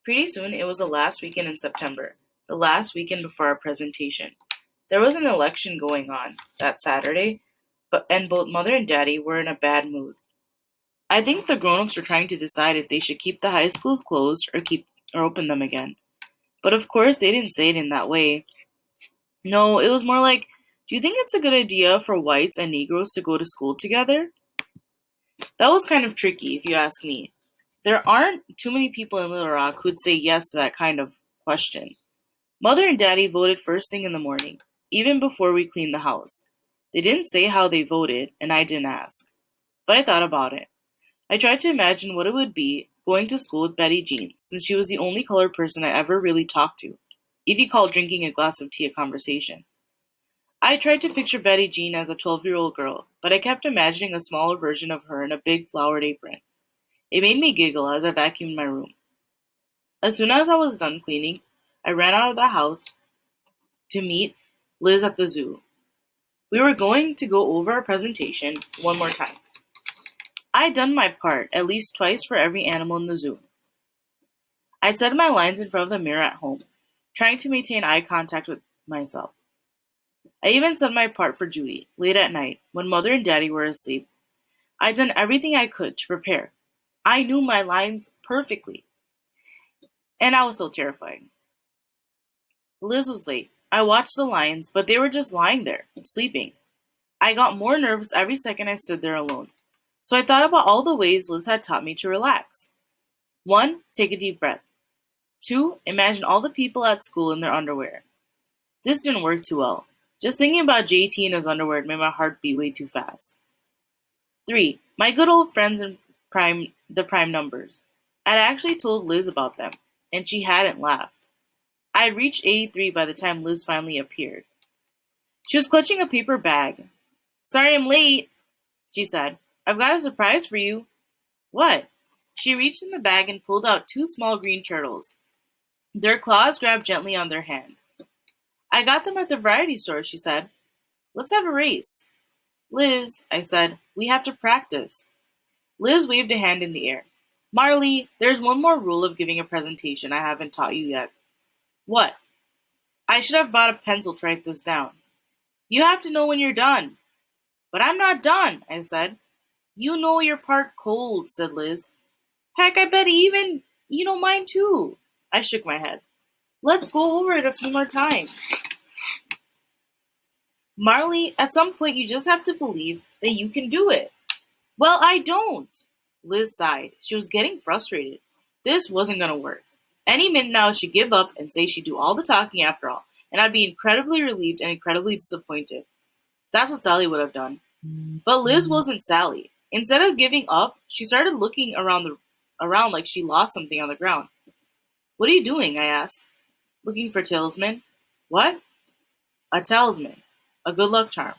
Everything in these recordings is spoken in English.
Pretty soon it was the last weekend in September, the last weekend before our presentation. There was an election going on that Saturday, and both Mother and Daddy were in a bad mood. I think the grown-ups were trying to decide if they should keep the high schools closed or open them again. But of course they didn't say it in that way. No, it was more like, do you think it's a good idea for whites and Negroes to go to school together? That was kind of tricky, if you ask me. There aren't too many people in Little Rock who'd say yes to that kind of question. Mother and Daddy voted first thing in the morning, even before we cleaned the house. They didn't say how they voted, and I didn't ask. But I thought about it. I tried to imagine what it would be going to school with Betty Jean, since she was the only colored person I ever really talked to, if you call drinking a glass of tea a conversation. I tried to picture Betty Jean as a 12-year-old girl, but I kept imagining a smaller version of her in a big flowered apron. It made me giggle as I vacuumed my room. As soon as I was done cleaning, I ran out of the house to meet Liz at the zoo. We were going to go over our presentation one more time. I'd done my part at least twice for every animal in the zoo. I'd said my lines in front of the mirror at home, trying to maintain eye contact with myself. I even said my part for Judy, late at night, when Mother and Daddy were asleep. I'd done everything I could to prepare. I knew my lines perfectly, and I was still terrified. Liz was late. I watched the lions, but they were just lying there, sleeping. I got more nervous every second I stood there alone. So I thought about all the ways Liz had taught me to relax. 1. Take a deep breath. 2. Imagine all the people at school in their underwear. This didn't work too well. Just thinking about JT in his underwear made my heart beat way too fast. 3. My good old friends in the prime numbers. I'd actually told Liz about them, and she hadn't laughed. I had reached 83 by the time Liz finally appeared. She was clutching a paper bag. "Sorry I'm late," she said. "I've got a surprise for you." "What?" She reached in the bag and pulled out two small green turtles. Their claws grabbed gently on their hand. "I got them at the variety store," she said. "Let's have a race." "Liz," I said, "we have to practice." Liz waved a hand in the air. "Marley, there's one more rule of giving a presentation I haven't taught you yet." "What?" "I should have bought a pencil to write this down." "You have to know when you're done." "But I'm not done," I said. "You know your part cold," said Liz. "Heck, I bet even you know mine too." I shook my head. "Let's go over it a few more times." "Marley, at some point you just have to believe that you can do it." "Well, I don't." Liz sighed. She was getting frustrated. This wasn't going to work. Any minute now she'd give up and say she'd do all the talking after all, and I'd be incredibly relieved and incredibly disappointed. That's what Sally would have done. But Liz wasn't Sally. Instead of giving up, she started looking around like she lost something on the ground. "What are you doing?" I asked. "Looking for talisman." "What?" "A talisman. A good luck charm."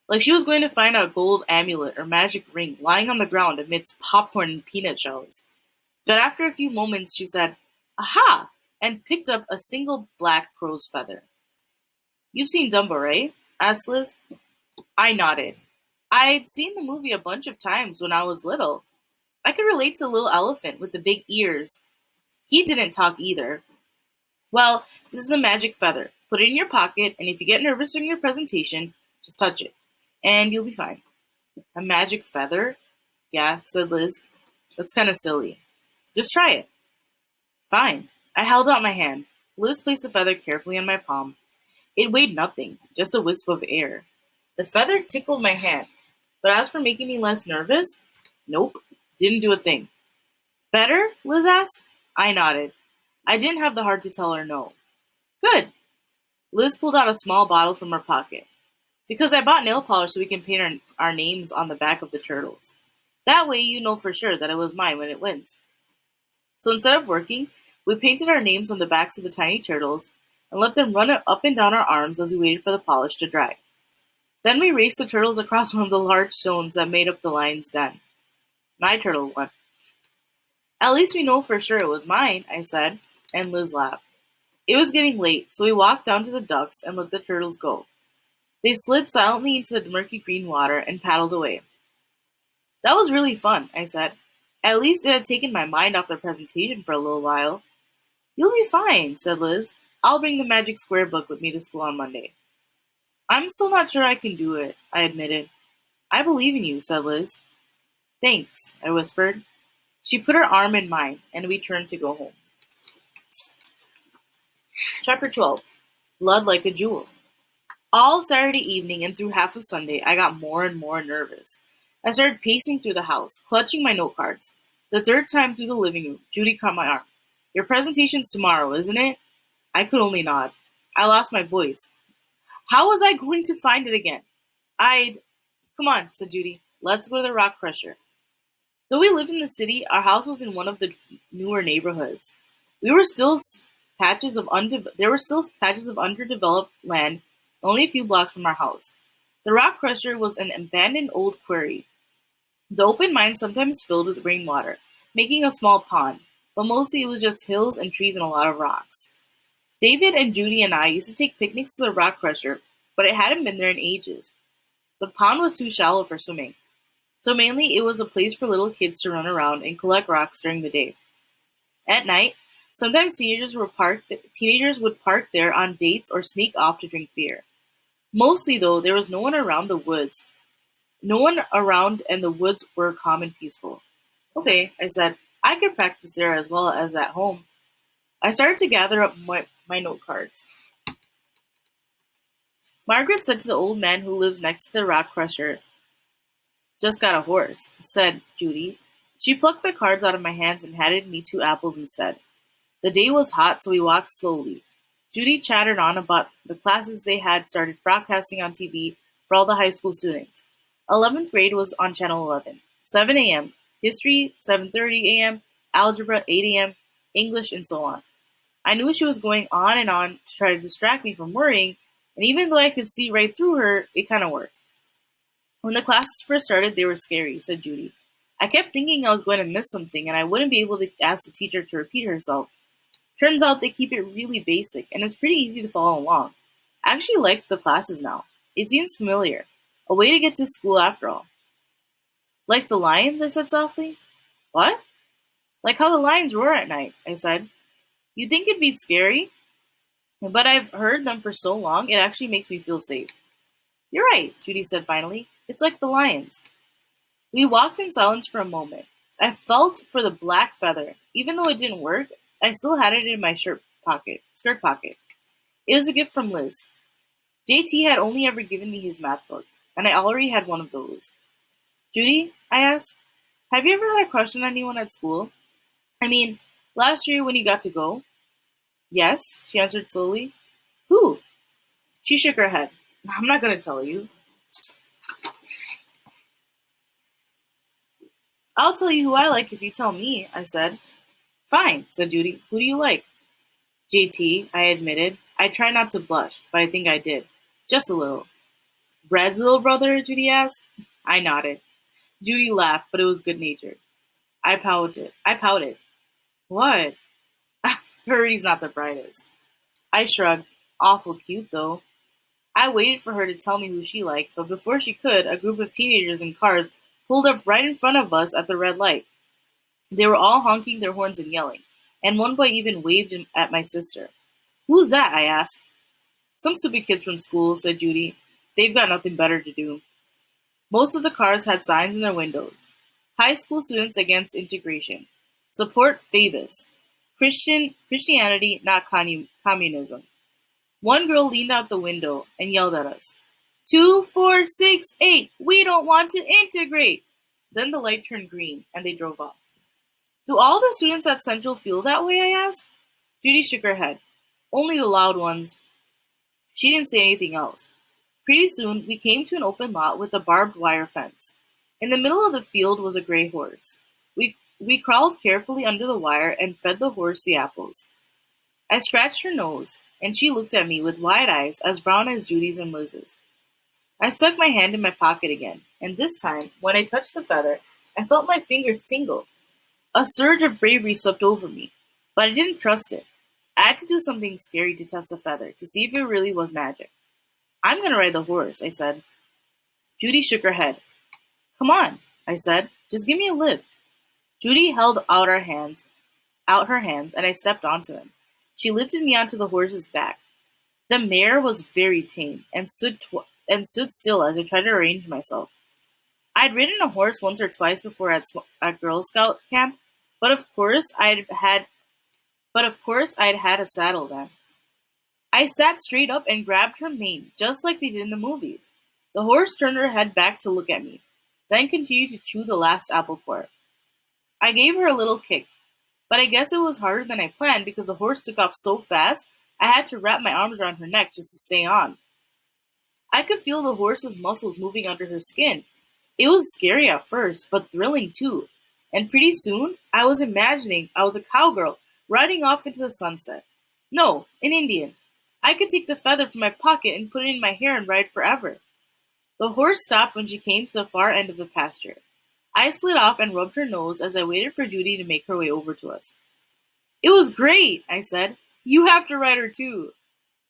Like she was going to find a gold amulet or magic ring lying on the ground amidst popcorn and peanut shells. But after a few moments she said, "Aha!" and picked up a single black crow's feather. "You've seen Dumbo, right?" asked Liz. I nodded. I'd seen the movie a bunch of times when I was little. I could relate to the little elephant with the big ears. He didn't talk either. "Well, this is a magic feather. Put it in your pocket, and if you get nervous during your presentation, just touch it, and you'll be fine." "A magic feather?" "Yeah," said Liz. "That's kind of silly. Just try it." "Fine." I held out my hand. Liz placed the feather carefully on my palm. It weighed nothing, just a wisp of air. The feather tickled my hand, but as for making me less nervous, nope, didn't do a thing. "Better?" Liz asked. I nodded. I didn't have the heart to tell her no. "Good." Liz pulled out a small bottle from her pocket. "Because I bought nail polish so we can paint our names on the back of the turtles. That way you know for sure that it was mine when it wins." So instead of working, we painted our names on the backs of the tiny turtles and let them run up and down our arms as we waited for the polish to dry. Then we raced the turtles across one of the large stones that made up the lion's den. My turtle won. "At least we know for sure it was mine," I said, and Liz laughed. It was getting late, so we walked down to the ducks and let the turtles go. They slid silently into the murky green water and paddled away. "That was really fun," I said. At least it had taken my mind off the presentation for a little while. You'll be fine, said Liz. I'll bring the magic square book with me to school on Monday. I'm still not sure I can do it, I admitted. I believe in you, said Liz. Thanks, I whispered. She put her arm in mine, and we turned to go home. Chapter 12. Blood Like a Jewel. All Saturday evening and through half of Sunday, I got more and more nervous. I started pacing through the house, clutching my note cards. The third time through the living room, Judy caught my arm. Your presentation's tomorrow, isn't it? I could only nod. I lost my voice. How was I going to find it again? Come on, said Judy. Let's go to the Rock Crusher. Though we lived in the city, our house was in one of the newer neighborhoods. We were still there were still patches of underdeveloped land only a few blocks from our house. The Rock Crusher was an abandoned old quarry. The open mine sometimes filled with rainwater, making a small pond, but mostly it was just hills and trees and a lot of rocks. David and Judy and I used to take picnics to the Rock Crusher, but it hadn't been there in ages. The pond was too shallow for swimming, so mainly it was a place for little kids to run around and collect rocks during the day. At night, sometimes teenagers would park there on dates or sneak off to drink beer. Mostly, though, there was no one around the woods. No one around, and the woods were calm and peaceful. Okay, I said, I could practice there as well as at home. I started to gather up my note cards. Margaret said to the old man who lives next to the Rock Crusher, just got a horse, said Judy. She plucked the cards out of my hands and handed me 2 apples instead. The day was hot, so we walked slowly. Judy chattered on about the classes they had started broadcasting on TV for all the high school students. 11th grade was on Channel 11. 7 a.m., History, 7:30 a.m., Algebra, 8 a.m., English, and so on. I knew she was going on and on to try to distract me from worrying, and even though I could see right through her, it kind of worked. When the classes first started, they were scary, said Judy. I kept thinking I was going to miss something and I wouldn't be able to ask the teacher to repeat herself. Turns out they keep it really basic, and it's pretty easy to follow along. I actually like the classes now. It seems familiar. A way to get to school after all. Like the lions, I said softly. What? Like how the lions roar at night, I said. You'd think it'd be scary, but I've heard them for so long, it actually makes me feel safe. You're right, Judy said finally. It's like the lions. We walked in silence for a moment. I felt for the black feather. Even though it didn't work, I still had it in my skirt pocket. It was a gift from Liz. JT had only ever given me his math book, and I already had one of those. Judy, I asked, have you ever had a crush on anyone at school? I mean, last year when you got to go? Yes, she answered slowly. Who? She shook her head. I'm not going to tell you. I'll tell you who I like if you tell me, I said. Fine, said Judy. Who do you like? JT, I admitted. I tried not to blush, but I think I did. Just a little. Brad's little brother, Judy asked. I nodded. Judy laughed, but it was good-natured. I pouted. What? He's not the brightest. I shrugged. Awful cute, though. I waited for her to tell me who she liked, but before she could, a group of teenagers in cars pulled up right in front of us at the red light. They were all honking their horns and yelling, and one boy even waved at my sister. Who's that? I asked. Some stupid kids from school, said Judy. They've got nothing better to do. Most of the cars had signs in their windows. High school students against integration. Support Phoebus. Christianity, not communism. One girl leaned out the window and yelled at us. 2, 4, 6, 8. We don't want to integrate. Then the light turned green and they drove off. Do all the students at Central feel that way? I asked. Judy shook her head. Only the loud ones. She didn't say anything else. Pretty soon, we came to an open lot with a barbed wire fence. In the middle of the field was a gray horse. We crawled carefully under the wire and fed the horse the apples. I scratched her nose, and she looked at me with wide eyes as brown as Judy's and Liz's. I stuck my hand in my pocket again, and this time, when I touched the feather, I felt my fingers tingle. A surge of bravery swept over me, but I didn't trust it. I had to do something scary to test the feather, to see if it really was magic. I'm going to ride the horse, I said. Judy shook her head. Come on, I said. Just give me a lift. Judy held out her hands, and I stepped onto them. She lifted me onto the horse's back. The mare was very tame and stood still as I tried to arrange myself. I'd ridden a horse once or twice before at Girl Scout camp, but of course I'd had a saddle then. I sat straight up and grabbed her mane, just like they did in the movies. The horse turned her head back to look at me, then continued to chew the last apple core. I gave her a little kick, but I guess it was harder than I planned because the horse took off so fast I had to wrap my arms around her neck just to stay on. I could feel the horse's muscles moving under her skin. It was scary at first, but thrilling too. And pretty soon, I was imagining I was a cowgirl riding off into the sunset. No, an Indian. I could take the feather from my pocket and put it in my hair and ride forever. The horse stopped when she came to the far end of the pasture. I slid off and rubbed her nose as I waited for Judy to make her way over to us. "It was great," I said. "You have to ride her too."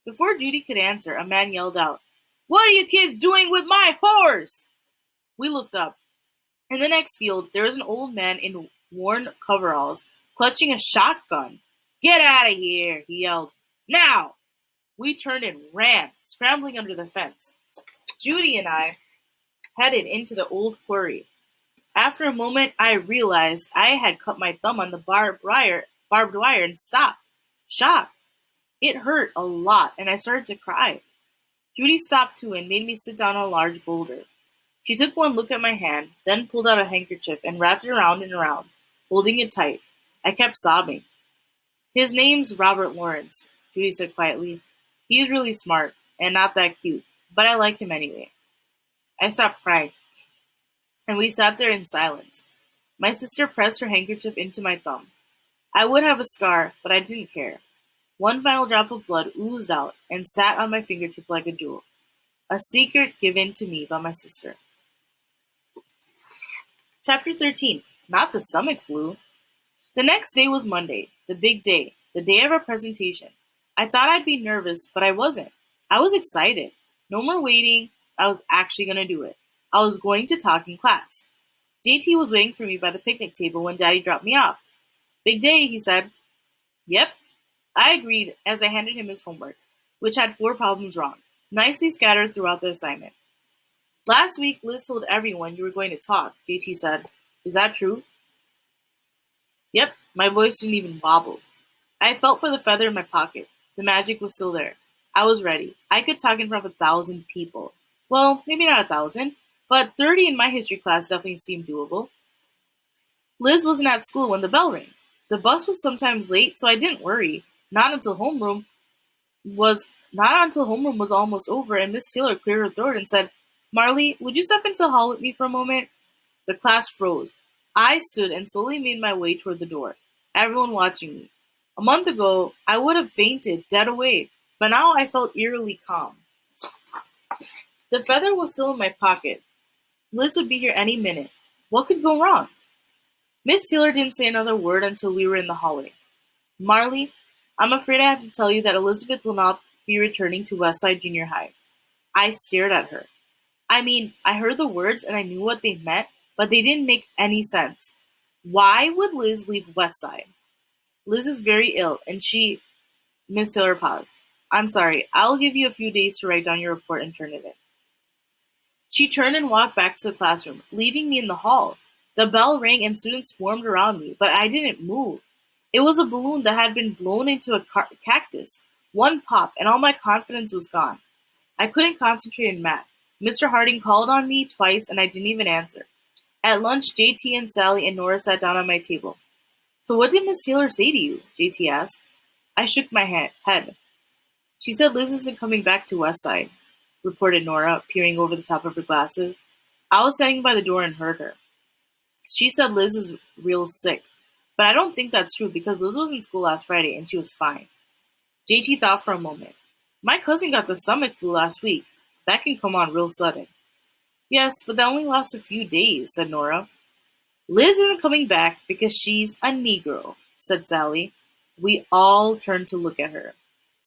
Before Judy could answer, a man yelled out, "What are you kids doing with my horse?" We looked up. In the next field, there was an old man in worn coveralls, clutching a shotgun. "Get out of here," he yelled. "Now!" We turned and ran, scrambling under the fence. Judy and I headed into the old quarry. After a moment, I realized I had cut my thumb on the barbed wire and stopped, shocked. It hurt a lot, and I started to cry. Judy stopped too and made me sit down on a large boulder. She took one look at my hand, then pulled out a handkerchief and wrapped it around and around, holding it tight. I kept sobbing. "His name's Robert Lawrence," Judy said quietly. "He's really smart and not that cute, but I like him anyway." I stopped crying, and we sat there in silence. My sister pressed her handkerchief into my thumb. I would have a scar, but I didn't care. One final drop of blood oozed out and sat on my fingertip like a jewel, a secret given to me by my sister. Chapter 13. Not the stomach flu. The next day was Monday, the big day, the day of our presentation. I thought I'd be nervous, but I wasn't. I was excited. No more waiting. I was actually going to do it. I was going to talk in class. JT was waiting for me by the picnic table when Daddy dropped me off. "Big day," he said. "Yep." I agreed as I handed him his homework, which had 4 problems wrong, nicely scattered throughout the assignment. "Last week, Liz told everyone you were going to talk," JT said. "Is that true?" Yep, my voice didn't even wobble. I felt for the feather in my pocket. The magic was still there. I was ready. I could talk in front of 1,000 people. Well, maybe not 1,000, but 30 in my history class definitely seemed doable. Liz wasn't at school when the bell rang. The bus was sometimes late, so I didn't worry. Not until homeroom was almost over and Miss Taylor cleared her throat and said, "Marley, would you step into the hall with me for a moment?" The class froze. I stood and slowly made my way toward the door, everyone watching me. A month ago, I would have fainted, dead away, but now I felt eerily calm. The feather was still in my pocket. Liz would be here any minute. What could go wrong? Miss Taylor didn't say another word until we were in the hallway. "Marley, I'm afraid I have to tell you that Elizabeth will not be returning to Westside Junior High." I stared at her. I mean, I heard the words and I knew what they meant, but they didn't make any sense. Why would Liz leave Westside? "Liz is very ill, and she—" Miss Taylor paused. "I'm sorry. I'll give you a few days to write down your report and turn it in." She turned and walked back to the classroom, leaving me in the hall. The bell rang and students swarmed around me, but I didn't move. It was a balloon that had been blown into a cactus. One pop, and all my confidence was gone. I couldn't concentrate in math. Mr. Harding called on me twice, and I didn't even answer. At lunch, JT and Sally and Nora sat down on my table. "So what did Miss Taylor say to you?" JT asked. I shook my head. "She said Liz isn't coming back to Westside," reported Nora, peering over the top of her glasses. I was standing by the door and heard her. "She said Liz is real sick, but I don't think that's true because Liz was in school last Friday and she was fine." JT thought for a moment. "My cousin got the stomach flu last week. That can come on real sudden." "Yes, but that only lasts a few days," said Nora. "Liz isn't coming back because she's a Negro," said Sally. We all turned to look at her.